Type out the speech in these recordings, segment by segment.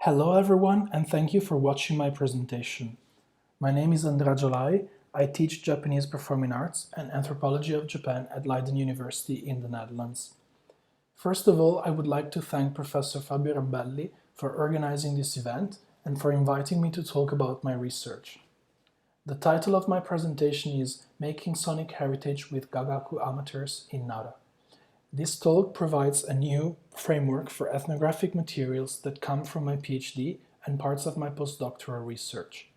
Hello everyone, and thank you for watching my presentation. My name is Andrea GIOLAI. I teach Japanese Performing Arts and Anthropology of Japan at Leiden University in the Netherlands. First of all, I would like to thank Professor Fabio Rabelli for organizing this event and for inviting me to talk about my research. The title of my presentation is Making Sonic Heritage with Gagaku Amateurs in Nara. This talk provides a new framework for ethnographic materials that come from my PhD and parts of my postdoctoral research.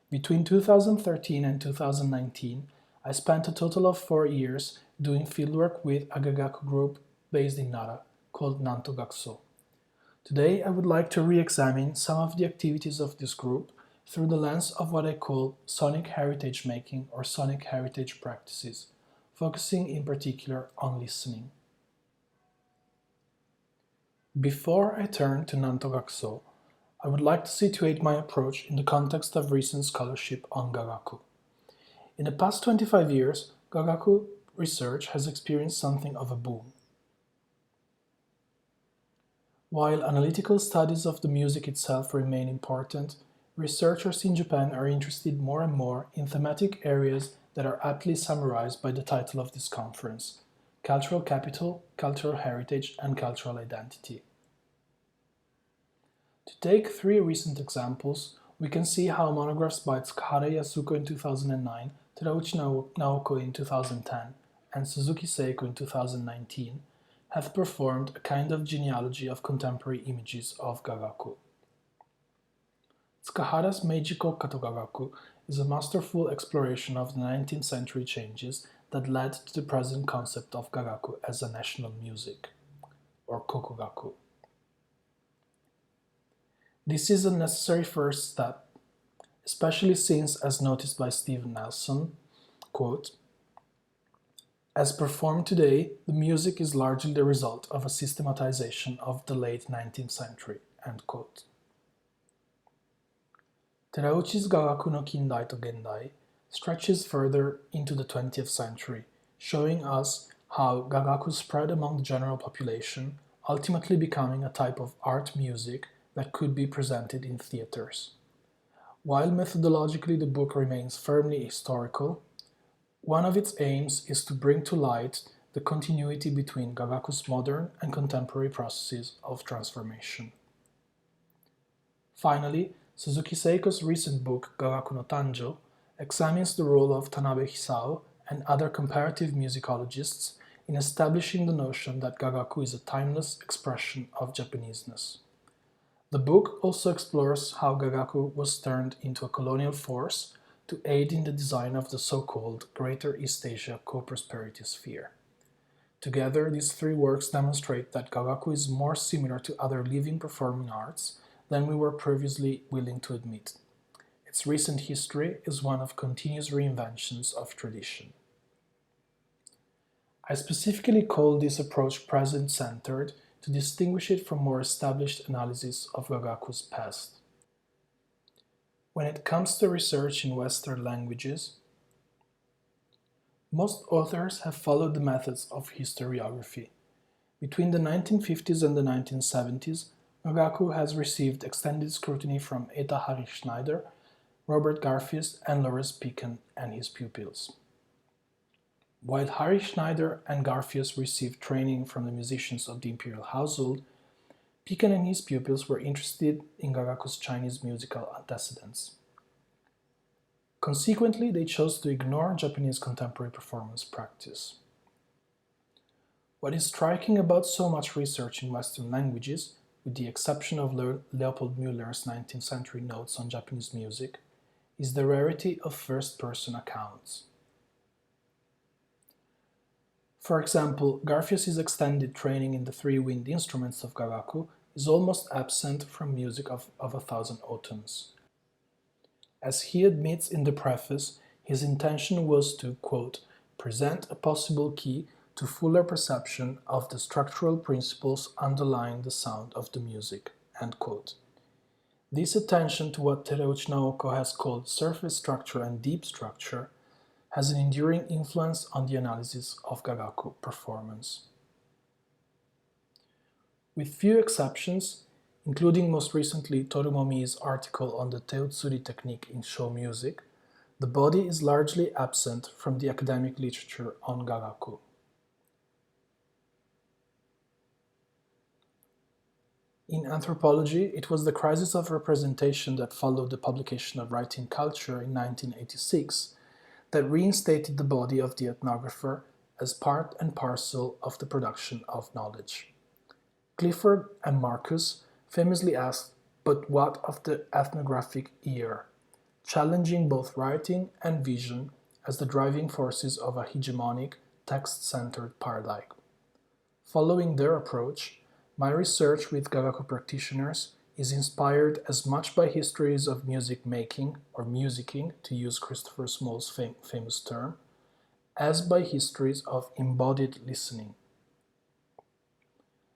Between 2013 and 2019, I spent a total of 4 years doing fieldwork with a Gagaku group based in Nara called Nanto Gakso. Today, I would like to re-examine some of the activities of this group through the lens of what I call sonic heritage making or sonic heritage practices, focusing in particular on listening. Before I turn to Nanto Gakso, I would like to situate my approach in the context of recent scholarship on Gagaku. In the past 25 years, Gagaku research has experienced something of a boom. While analytical studies of the music itself remain important, researchers in Japan are interested more and more in thematic areas that are aptly summarized by the title of this conference: cultural capital, cultural heritage, and cultural identity. To take 3 recent examples, we can see how monographs by Tsukahara Yasuko in 2009, Terauchi Naoko in 2010, and Suzuki Seiko in 2019 have performed a kind of genealogy of contemporary images of Gagaku. Tsukahara's Meiji Kokkato Gagaku is a masterful exploration of the 19th century changes that led to the present concept of Gagaku as a national music, or Kokugaku. This is a necessary first step, especially since, as noticed by Stephen Nelson, quote, "As performed today, the music is largely the result of a systematization of the late 19th century." End quote. Terauchi's Gagaku no Kindai to Gendai stretches further into the 20th century, showing us how Gagaku spread among the general population, ultimately becoming a type of art music that could be presented in theaters. While methodologically the book remains firmly historical, one of its aims is to bring to light the continuity between Gagaku's modern and contemporary processes of transformation. Finally, Suzuki Seiko's recent book, Gagaku no Tanjo, examines the role of Tanabe Hisao and other comparative musicologists in establishing the notion that Gagaku is a timeless expression of Japaneseness. The book also explores how Gagaku was turned into a colonial force to aid in the design of the so-called Greater East Asia Co-Prosperity Sphere. Together, these 3 works demonstrate that Gagaku is more similar to other living performing arts than we were previously willing to admit. Its recent history is one of continuous reinventions of tradition. I specifically call this approach present-centered to distinguish it from more established analysis of Gagaku's past. When it comes to research in Western languages, most authors have followed the methods of historiography. Between the 1950s and the 1970s, Gagaku has received extended scrutiny from Eta Hari-Schneider, Robert Garfias, and Lawrence Picken and his pupils. While Hari-Schneider and Garfias received training from the musicians of the imperial household, Picken and his pupils were interested in Gagaku's Chinese musical antecedents. Consequently, they chose to ignore Japanese contemporary performance practice. What is striking about so much research in Western languages, with the exception of Leopold Müller's 19th century notes on Japanese music, is the rarity of first-person accounts. For example, Garfias' extended training in the 3 wind instruments of Gagaku is almost absent from Music of a Thousand Autumns. As he admits in the preface, his intention was to, quote, "present a possible key to fuller perception of the structural principles underlying the sound of the music." End quote. This attention to what Terauchi Naoko has called surface structure and deep structure has an enduring influence on the analysis of Gagaku performance. With few exceptions, including most recently Torumomi's article on the Teutsuri technique in show music, the body is largely absent from the academic literature on Gagaku. In anthropology, it was the crisis of representation that followed the publication of Writing Culture in 1986 that reinstated the body of the ethnographer as part and parcel of the production of knowledge. Clifford and Marcus famously asked, "But what of the ethnographic ear?" challenging both writing and vision as the driving forces of a hegemonic, text-centered paradigm. Following their approach, my research with Gagaku practitioners is inspired as much by histories of music making, or musicking, to use Christopher Small's famous term, as by histories of embodied listening.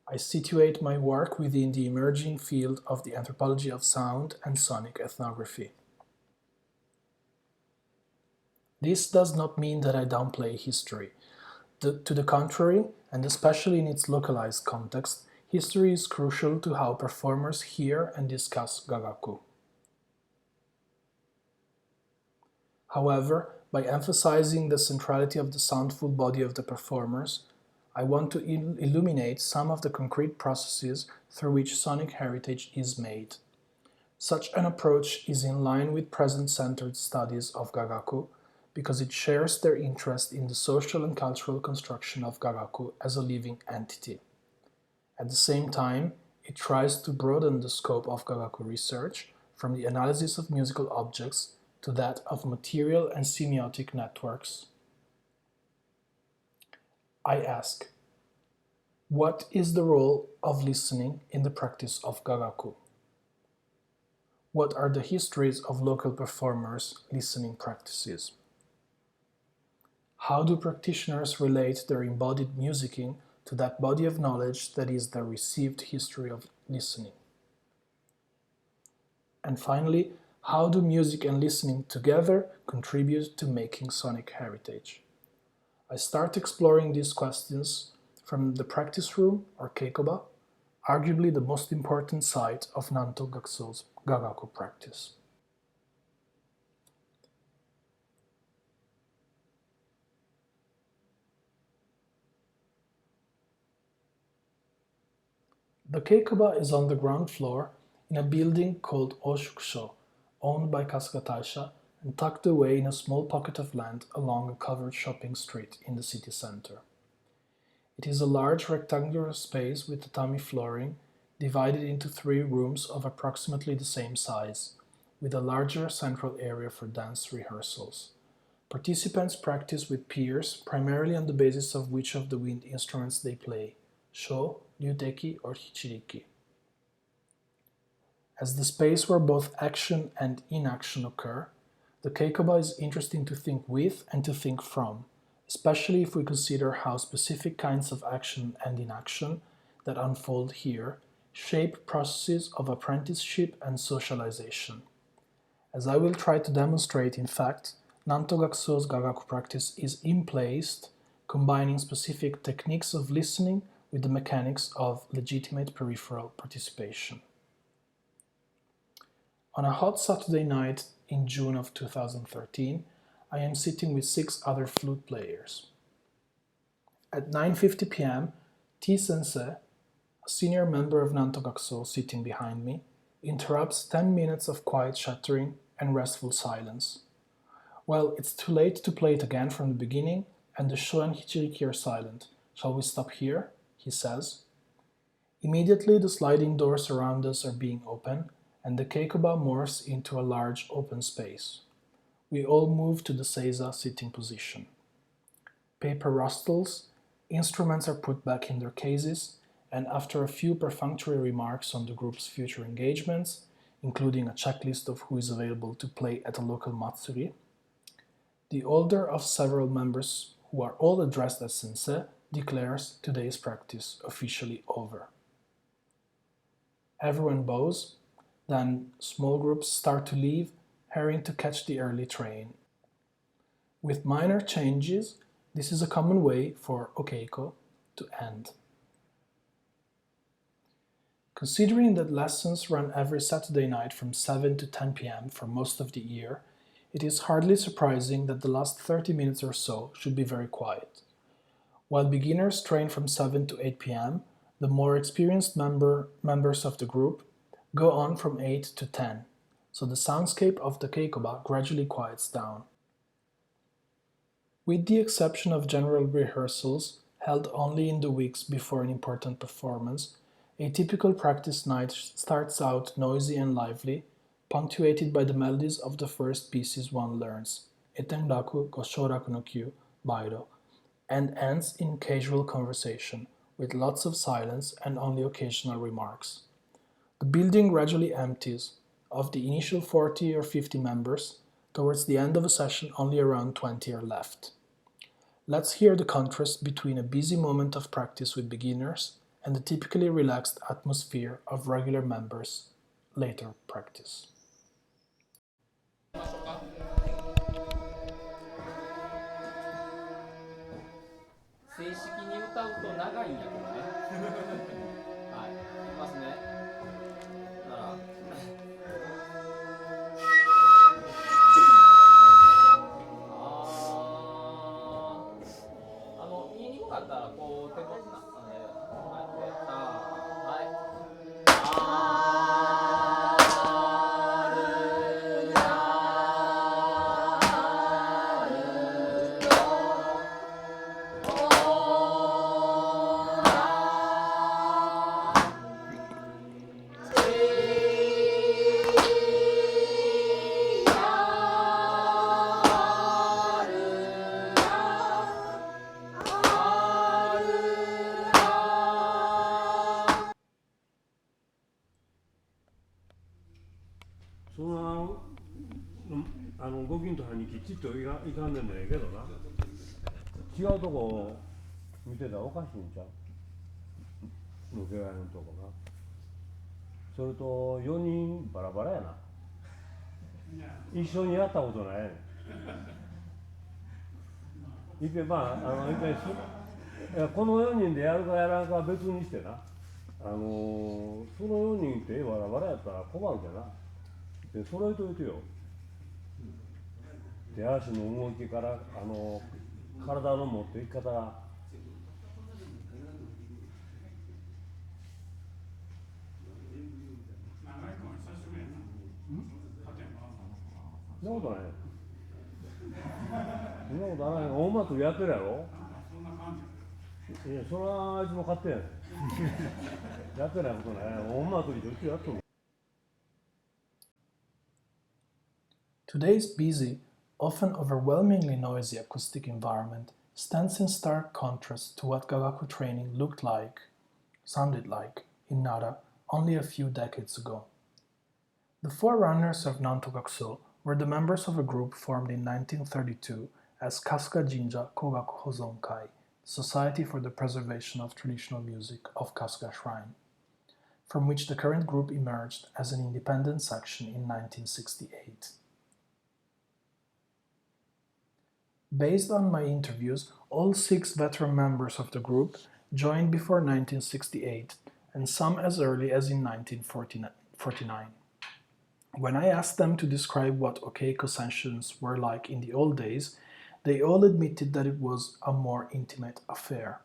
I situate my work within the emerging field of the anthropology of sound and sonic ethnography. This does not mean that I downplay history. To the contrary, and especially in its localized context, history is crucial to how performers hear and discuss Gagaku. However, by emphasizing the centrality of the soundful body of the performers, I want to illuminate some of the concrete processes through which sonic heritage is made. Such an approach is in line with present-centered studies of Gagaku because it shares their interest in the social and cultural construction of Gagaku as a living entity. At the same time, it tries to broaden the scope of Gagaku research from the analysis of musical objects to that of material and semiotic networks. I ask, what is the role of listening in the practice of Gagaku? What are the histories of local performers' listening practices? How do practitioners relate their embodied musicking to that body of knowledge that is the received history of listening? And finally, how do music and listening together contribute to making sonic heritage? I start exploring these questions from the practice room, or keikoba, arguably the most important site of Nanto Gakuso's Gagaku practice. The keikoba is on the ground floor in a building called Oshukusho, owned by Kasuga Taisha and tucked away in a small pocket of land along a covered shopping street in the city center. It is a large rectangular space with tatami flooring divided into 3 rooms of approximately the same size, with a larger central area for dance rehearsals. Participants practice with peers primarily on the basis of which of the wind instruments they play, sho, ryuteki, or hichiriki. As the space where both action and inaction occur, the keikoba is interesting to think with and to think from, especially if we consider how specific kinds of action and inaction that unfold here shape processes of apprenticeship and socialization. As I will try to demonstrate, in fact, Nanto Gakuso's Gagaku practice is in-placed, combining specific techniques of listening with the mechanics of legitimate peripheral participation. On a hot Saturday night in June of 2013, I am sitting with 6 other flute players. At 9:50 p.m., T-sensei, a senior member of Nanto Gakuso sitting behind me, interrupts 10 minutes of quiet chattering and restful silence. Well, it's too late to play it again from the beginning, and the sho and hichiriki are silent. Shall we stop here? He says. Immediately the sliding doors around us are being opened, and the keikoba morphs into a large open space. We all move to the seiza sitting position. Paper rustles, instruments are put back in their cases, and after a few perfunctory remarks on the group's future engagements, including a checklist of who is available to play at a local matsuri, the older of several members, who are all addressed as sensei, declares today's practice officially over. Everyone bows, then small groups start to leave, hurrying to catch the early train. With minor changes, this is a common way for okeiko to end. Considering that lessons run every Saturday night from 7 to 10 p.m. for most of the year, it is hardly surprising that the last 30 minutes or so should be very quiet. While beginners train from 7 to 8 p.m., the more experienced members of the group go on from 8 to 10, so the soundscape of the keikoba gradually quiets down. With the exception of general rehearsals held only in the weeks before an important performance, a typical practice night starts out noisy and lively, punctuated by the melodies of the first pieces one learns, Etenraku go Shoraku no Kyu, Bairo, and ends in casual conversation, with lots of silence and only occasional remarks. The building gradually empties. Of the initial 40 or 50 members, towards the end of a session only around 20 are left. Let's hear the contrast between a busy moment of practice with beginners and the typically relaxed atmosphere of regular members' later practice. 正式に歌うと長いんやけどねはい、いきますね。なら言いにくかったらこう手こつなやってさあはいそんなご近所さんにきっちりといかんでもええけどな、違うとこ見てたらおかしいんちゃう、抜けられんとこな。それと4人バラバラやな、一緒にやったことないねん。いっぺんいっぺんこの4人でやるかやらんかは別にしてな、その4人ってバラバラやったら困るからな。で揃えといてよ、手足の動きから体の持っていき方が。そんなことない。そんなことない。大祭りやってるやろ。いや、それはあいつも勝手やねんやってないことない。大祭りどっちやっとる。Today's busy, often overwhelmingly noisy acoustic environment stands in stark contrast to what Gagaku training sounded like, in Nara only a few decades ago. The forerunners of Nantogakuso were the members of a group formed in 1932 as Kasuga Jinja Kogaku Hozonkai, Society for the Preservation of Traditional Music of Kasuga Shrine, from which the current group emerged as an independent section in 1968. Based on my interviews, all 6 veteran members of the group joined before 1968, and some as early as in 1949. When I asked them to describe what Okeiko sessions were like in the old days, they all admitted that it was a more intimate affair.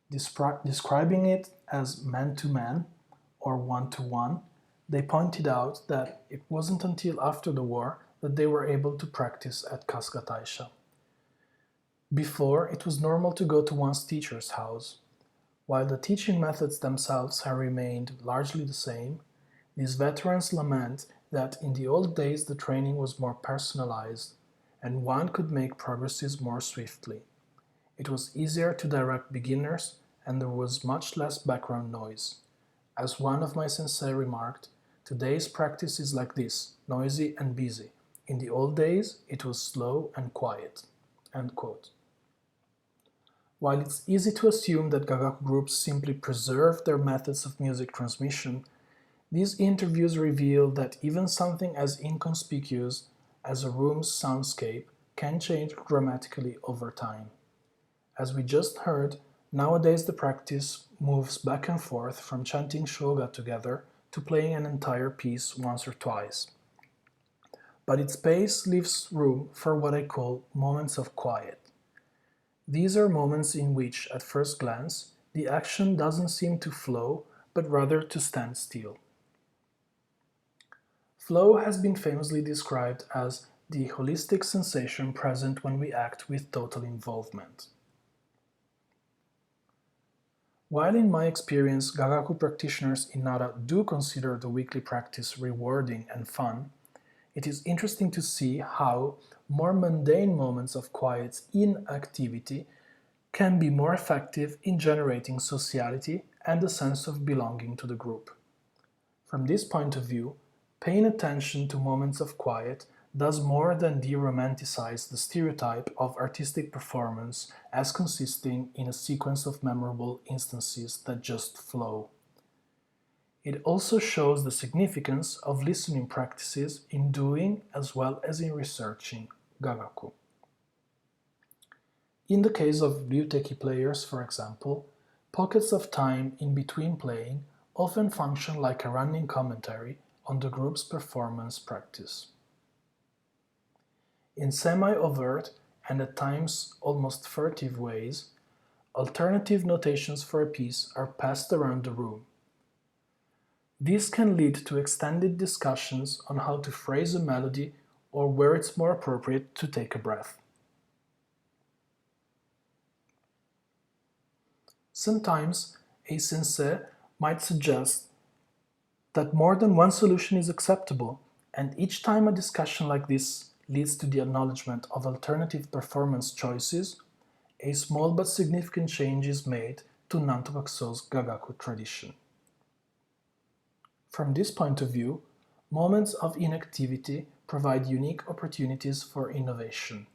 Describing it as man-to-man or one-to-one, they pointed out that it wasn't until after the war that they were able to practice at Kasuga Taisha. Before, it was normal to go to one's teacher's house. While the teaching methods themselves have remained largely the same, these veterans lament that in the old days the training was more personalized, and one could make progresses more swiftly. It was easier to direct beginners, and there was much less background noise. As one of my sensei remarked, today's practice is like this, noisy and busy. In the old days, it was slow and quiet." End quote. While it's easy to assume that Gagaku groups simply preserve their methods of music transmission, these interviews reveal that even something as inconspicuous as a room's soundscape can change dramatically over time. As we just heard, nowadays the practice moves back and forth from chanting shoga together to playing an entire piece once or twice. But its pace leaves room for what I call moments of quiet. These are moments in which, at first glance, the action doesn't seem to flow, but rather to stand still. Flow has been famously described as the holistic sensation present when we act with total involvement. While in my experience Gagaku practitioners in Nara do consider the weekly practice rewarding and fun, it is interesting to see how more mundane moments of quiet inactivity can be more effective in generating sociality and a sense of belonging to the group. From this point of view, paying attention to moments of quiet does more than de-romanticize the stereotype of artistic performance as consisting in a sequence of memorable instances that just flow. It also shows the significance of listening practices in doing as well as in researching Gagaku. In the case of ryuteki players, for example, pockets of time in between playing often function like a running commentary on the group's performance practice. In semi-overt and at times almost furtive ways, alternative notations for a piece are passed around the room. This can lead to extended discussions on how to phrase a melody or where it's more appropriate to take a breath. Sometimes a sensei might suggest that more than one solution is acceptable, and each time a discussion like this leads to the acknowledgement of alternative performance choices, a small but significant change is made to Nantokakuso's Gagaku tradition. From this point of view, moments of inactivity provide unique opportunities for innovation.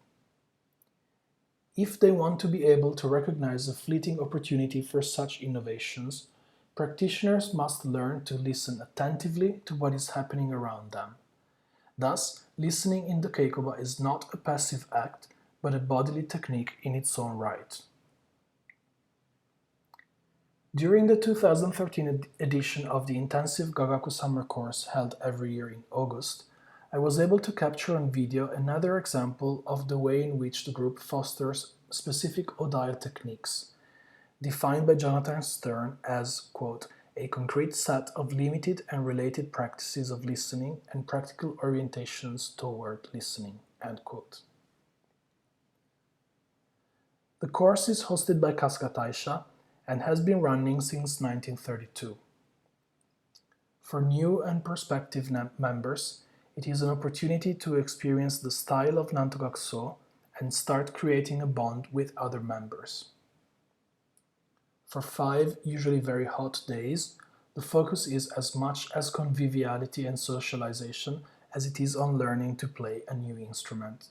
If they want to be able to recognize a fleeting opportunity for such innovations, practitioners must learn to listen attentively to what is happening around them. Thus, listening in the keikoba is not a passive act, but a bodily technique in its own right. During the 2013 edition of the intensive Gagaku summer course held every year in August, I was able to capture on video another example of the way in which the group fosters specific odile techniques, defined by Jonathan Stern as, quote, a concrete set of limited and related practices of listening and practical orientations toward listening, end quote. The course is hosted by Kasuga Taisha and has been running since 1932. For new and prospective members, it is an opportunity to experience the style of Nantokakuso and start creating a bond with other members. For 5 usually very hot days, the focus is as much as conviviality and socialization as it is on learning to play a new instrument.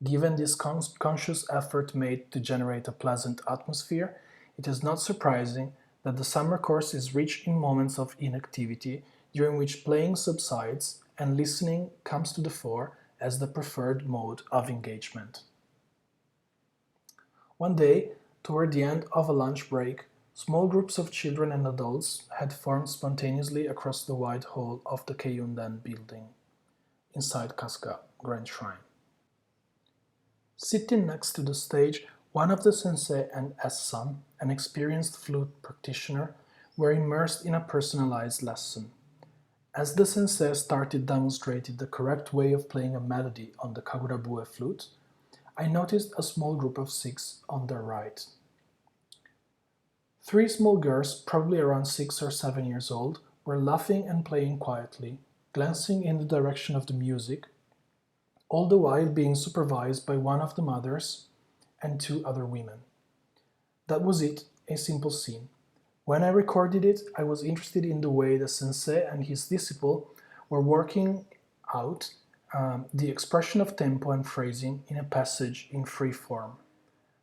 Given this conscious effort made to generate a pleasant atmosphere, it is not surprising that the summer course is rich in moments of inactivity during which playing subsides and listening comes to the fore as the preferred mode of engagement. One day, toward the end of a lunch break, small groups of children and adults had formed spontaneously across the wide hall of the Keiunden building, inside Kasuga Grand Shrine. Sitting next to the stage, one of the sensei and S-san, an experienced flute practitioner, were immersed in a personalized lesson. As the sensei started demonstrating the correct way of playing a melody on the kagurabue flute, I noticed a small group of 6 on their right. 3 small girls, probably around 6 or 7 years old, were laughing and playing quietly, glancing in the direction of the music, all the while being supervised by one of the mothers and 2 other women. That was it, a simple scene. When I recorded it, I was interested in the way the sensei and his disciple were working out the expression of tempo and phrasing in a passage in free form.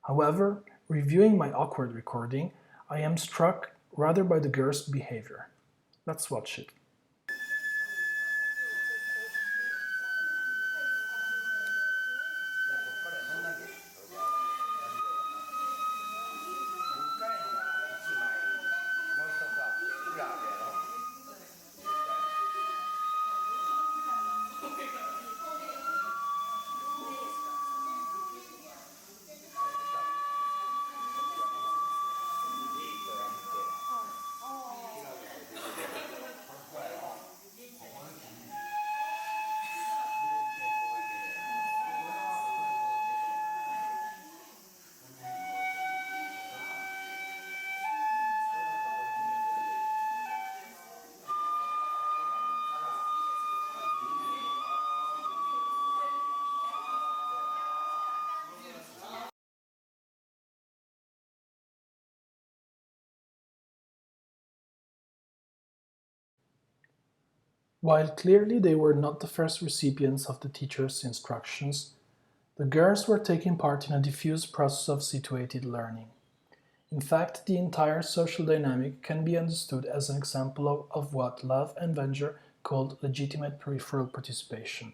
However, reviewing my awkward recording, I am struck rather by the girl's behavior. Let's watch it. While clearly they were not the first recipients of the teacher's instructions, the girls were taking part in a diffuse process of situated learning. In fact, the entire social dynamic can be understood as an example of what Love and Venger called legitimate peripheral participation.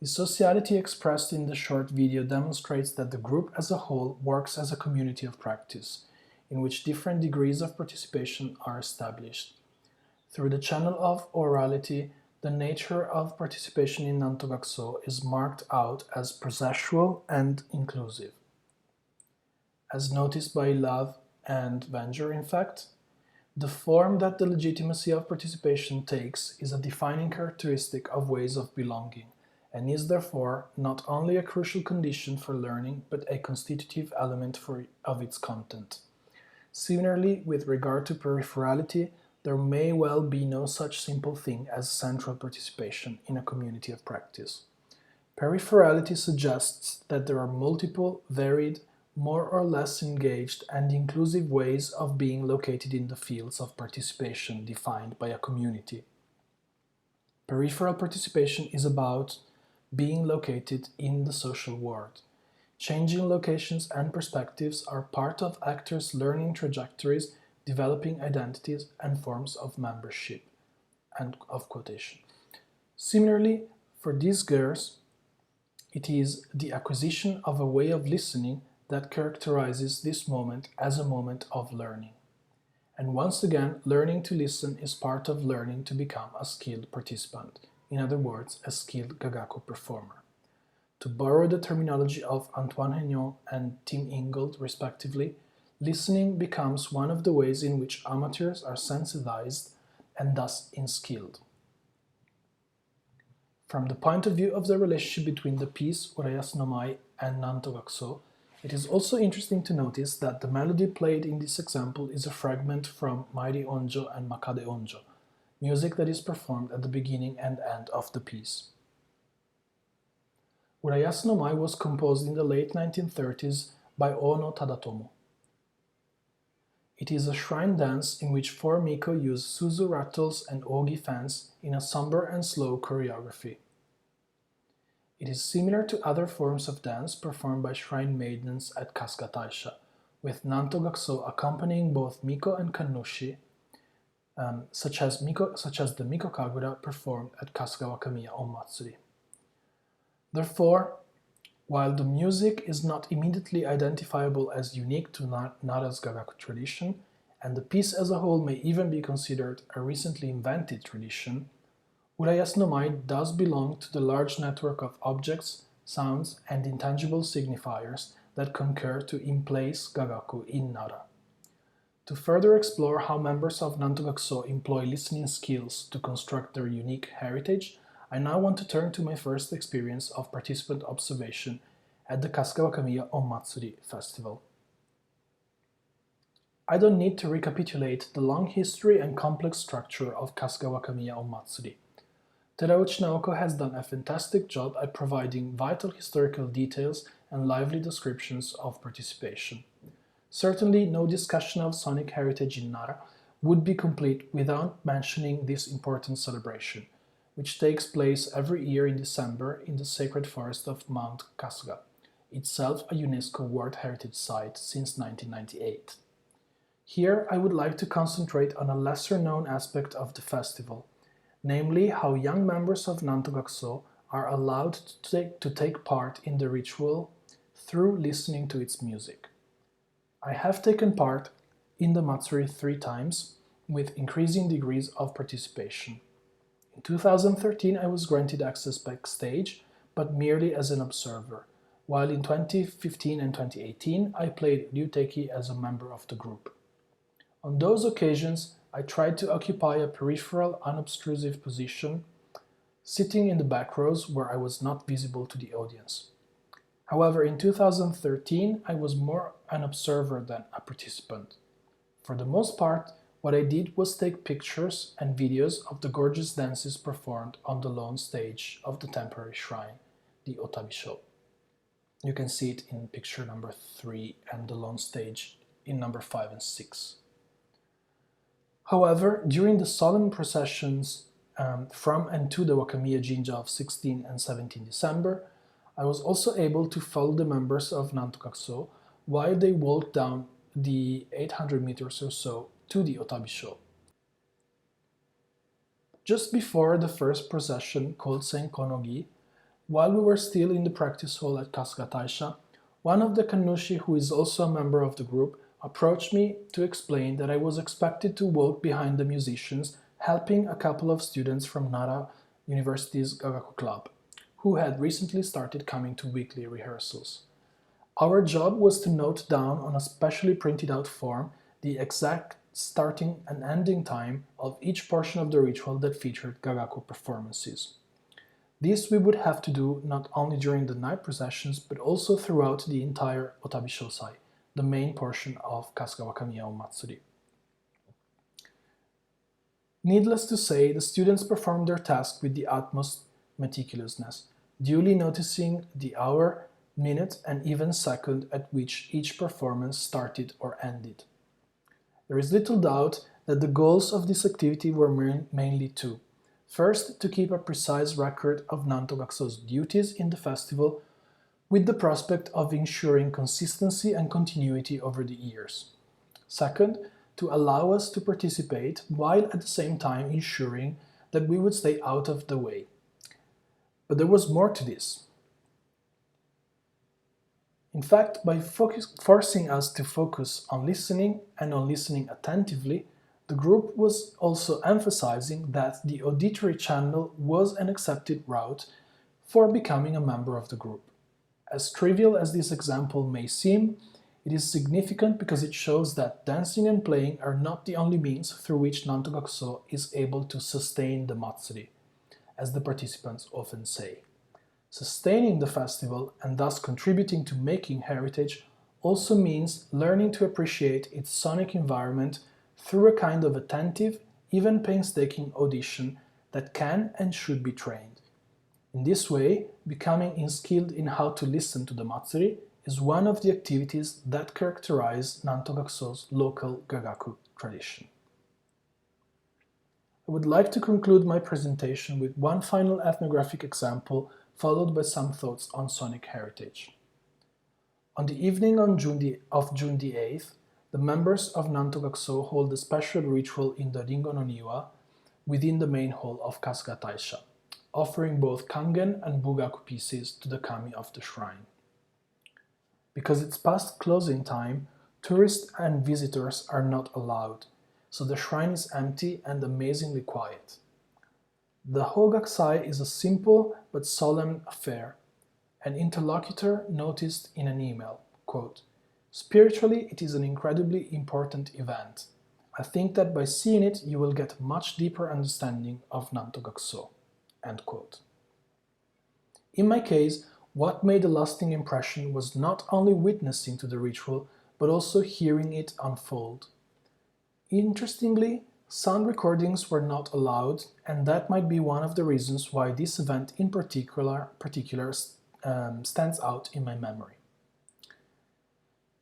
The sociality expressed in the short video demonstrates that the group as a whole works as a community of practice, in which different degrees of participation are established. Through the channel of orality, the nature of participation in Nantogakuso is marked out as processual and inclusive. As noticed by Love and Venger, in fact, the form that the legitimacy of participation takes is a defining characteristic of ways of belonging, and is therefore not only a crucial condition for learning, but a constitutive element of its content. Similarly, with regard to peripherality, there may well be no such simple thing as central participation in a community of practice. Peripherality suggests that there are multiple, varied, more or less engaged and inclusive ways of being located in the fields of participation defined by a community. Peripheral participation is about being located in the social world. Changing locations and perspectives are part of actors' learning trajectories, developing identities and forms of membership. End of quotation. Similarly, for these girls, it is the acquisition of a way of listening that characterizes this moment as a moment of learning. And once again, learning to listen is part of learning to become a skilled participant, in other words, a skilled Gagaku performer. To borrow the terminology of Antoine Hegnon and Tim Ingold, respectively, listening becomes one of the ways in which amateurs are sensitized and thus inskilled. From the point of view of the relationship between the piece Urayasu no Mai and Nantogakuso, it is also interesting to notice that the melody played in this example is a fragment from Mairi Onjo and Makade Onjo, music that is performed at the beginning and end of the piece. Urayasu no Mai was composed in the late 1930s by Ono Tadatomo. It is a shrine dance in which 4 miko use suzu rattles and ogi fans in a somber and slow choreography. It is similar to other forms of dance performed by shrine maidens at Kasuga Taisha, with Nantogakuso accompanying both miko and kannushi, such as the Miko Kagura performed at Kasuga Wakamiya on Matsuri. Therefore, while the music is not immediately identifiable as unique to Nara's Gagaku tradition, and the piece as a whole may even be considered a recently invented tradition, Urayasu no Mai does belong to the large network of objects, sounds, and intangible signifiers that concur to emplace Gagaku in Nara. To further explore how members of Nantogakuso employ listening skills to construct their unique heritage, I now want to turn to my first experience of participant observation at the Kasuga Wakamiya on Matsuri festival. I don't need to recapitulate the long history and complex structure of Kasuga Wakamiya on Matsuri. Terauchi Naoko has done a fantastic job at providing vital historical details and lively descriptions of participation. Certainly, no discussion of sonic heritage in Nara would be complete without mentioning this important celebration, which takes place every year in December in the sacred forest of Mount Kasuga, itself a UNESCO World Heritage Site since 1998. Here, I would like to concentrate on a lesser-known aspect of the festival, namely how young members of Nantogakuso are allowed to take part in the ritual through listening to its music. I have taken part in the Matsuri 3 times, with increasing degrees of participation. In 2013 I was granted access backstage, but merely as an observer, while in 2015 and 2018 I played ryuteki as a member of the group. On those occasions, I tried to occupy a peripheral, unobtrusive position, sitting in the back rows where I was not visible to the audience. However, in 2013, I was more an observer than a participant. For the most part, what I did was take pictures and videos of the gorgeous dances performed on the lone stage of the temporary shrine, the Otabisho. You can see it in picture number 3 and the lone stage in number 5 and 6. However, during the solemn processions from and to the Wakamiya Jinja of 16 and 17 December, I was also able to follow the members of Nantokakuso while they walked down the 800 meters or so to the Otabisho. Just before the first procession called Senkonogi, while we were still in the practice hall at Kasuga Taisha, one of the kannushi, who is also a member of the group, approached me to explain that I was expected to walk behind the musicians, helping a couple of students from Nara University's Gagaku club, who had recently started coming to weekly rehearsals. Our job was to note down on a specially printed out form the exact starting and ending time of each portion of the ritual that featured Gagaku performances. This we would have to do not only during the night processions, but also throughout the entire Otabishosai, the main portion of Kasuga Wakamiya Matsuri. Needless to say, the students performed their task with the utmost meticulousness, duly noticing the hour, minute, and even second at which each performance started or ended. There is little doubt that the goals of this activity were mainly two. First, to keep a precise record of Nantogakuso's duties in the festival, with the prospect of ensuring consistency and continuity over the years. Second, to allow us to participate while at the same time ensuring that we would stay out of the way. But there was more to this. In fact, by forcing us to focus on listening and on listening attentively, the group was also emphasizing that the auditory channel was an accepted route for becoming a member of the group. As trivial as this example may seem, it is significant because it shows that dancing and playing are not the only means through which Nantogakuso is able to sustain the Matsuri, as the participants often say. Sustaining the festival and thus contributing to making heritage also means learning to appreciate its sonic environment through a kind of attentive, even painstaking audition that can and should be trained. In this way, becoming skilled in how to listen to the Matsuri is one of the activities that characterize Nantogakuso's local Gagaku tradition. I would like to conclude my presentation with one final ethnographic example, followed by some thoughts on sonic heritage. On the evening of June the 8th, the members of Nantogakuso hold a special ritual in the Ringo no Niwa within the main hall of Kasuga Taisha, offering both kangen and bugaku pieces to the kami of the shrine. Because it's past closing time, tourists and visitors are not allowed, so the shrine is empty and amazingly quiet. The Hogakusai is a simple but solemn affair. An interlocutor noticed in an email, quote, "Spiritually, it is an incredibly important event. I think that by seeing it, you will get much deeper understanding of Nantogakuso." End quote. In my case, what made a lasting impression was not only witnessing to the ritual, but also hearing it unfold. Interestingly, sound recordings were not allowed, and that might be one of the reasons why this event in particular stands out in my memory.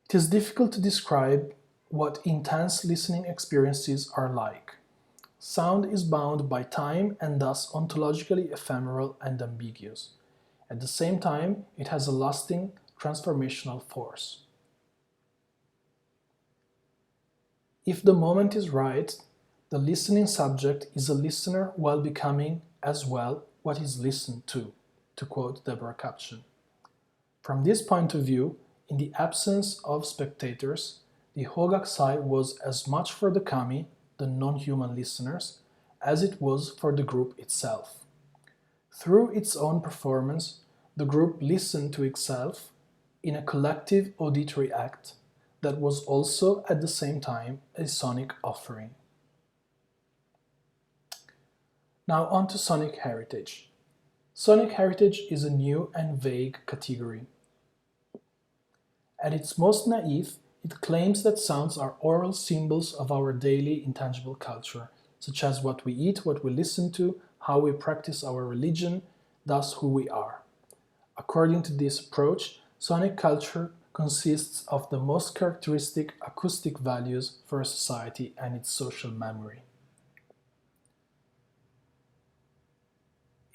It is difficult to describe what intense listening experiences are like. Sound is bound by time and thus ontologically ephemeral and ambiguous. At the same time, it has a lasting, transformational force. If the moment is right, the listening subject is a listener while becoming, as well, what is listened to quote Deborah Caption. From this point of view, in the absence of spectators, the Hogakusai was as much for the kami, the non-human listeners, as it was for the group itself. Through its own performance, the group listened to itself in a collective auditory act that was also at the same time a sonic offering. Now on to sonic heritage. Sonic heritage is a new and vague category. At its most naive, it claims that sounds are oral symbols of our daily intangible culture, such as what we eat, what we listen to, how we practice our religion, thus who we are. According to this approach, sonic culture consists of the most characteristic acoustic values for a society and its social memory.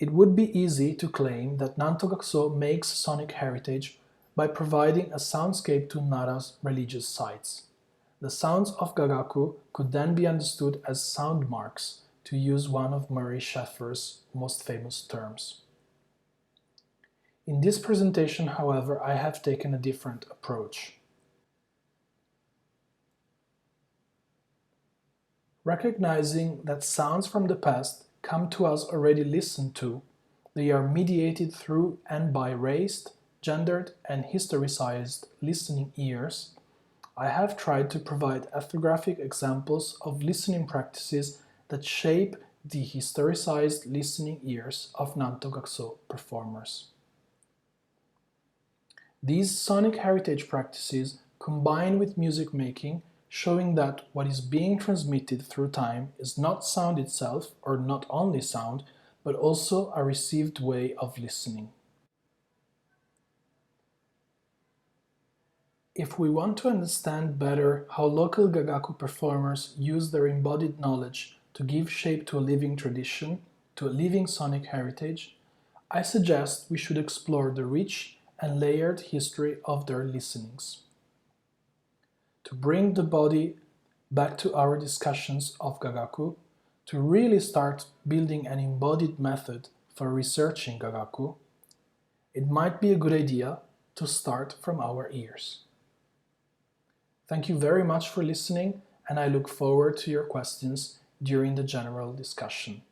It would be easy to claim that Nantogakuso makes sonic heritage by providing a soundscape to Nara's religious sites. The sounds of Gagaku could then be understood as sound marks, to use one of Murray Schafer's most famous terms. In this presentation, however, I have taken a different approach. Recognizing that sounds from the past come to us already listened to, they are mediated through and by raised, gendered, and historicized listening ears, I have tried to provide ethnographic examples of listening practices that shape the historicized listening ears of Nantogakuso performers. These sonic heritage practices combine with music making, showing that what is being transmitted through time is not sound itself, or not only sound, but also a received way of listening. If we want to understand better how local Gagaku performers use their embodied knowledge to give shape to a living tradition, to a living sonic heritage, I suggest we should explore the rich and layered history of their listenings. To bring the body back to our discussions of Gagaku, to really start building an embodied method for researching Gagaku, it might be a good idea to start from our ears. Thank you very much for listening, and I look forward to your questions during the general discussion.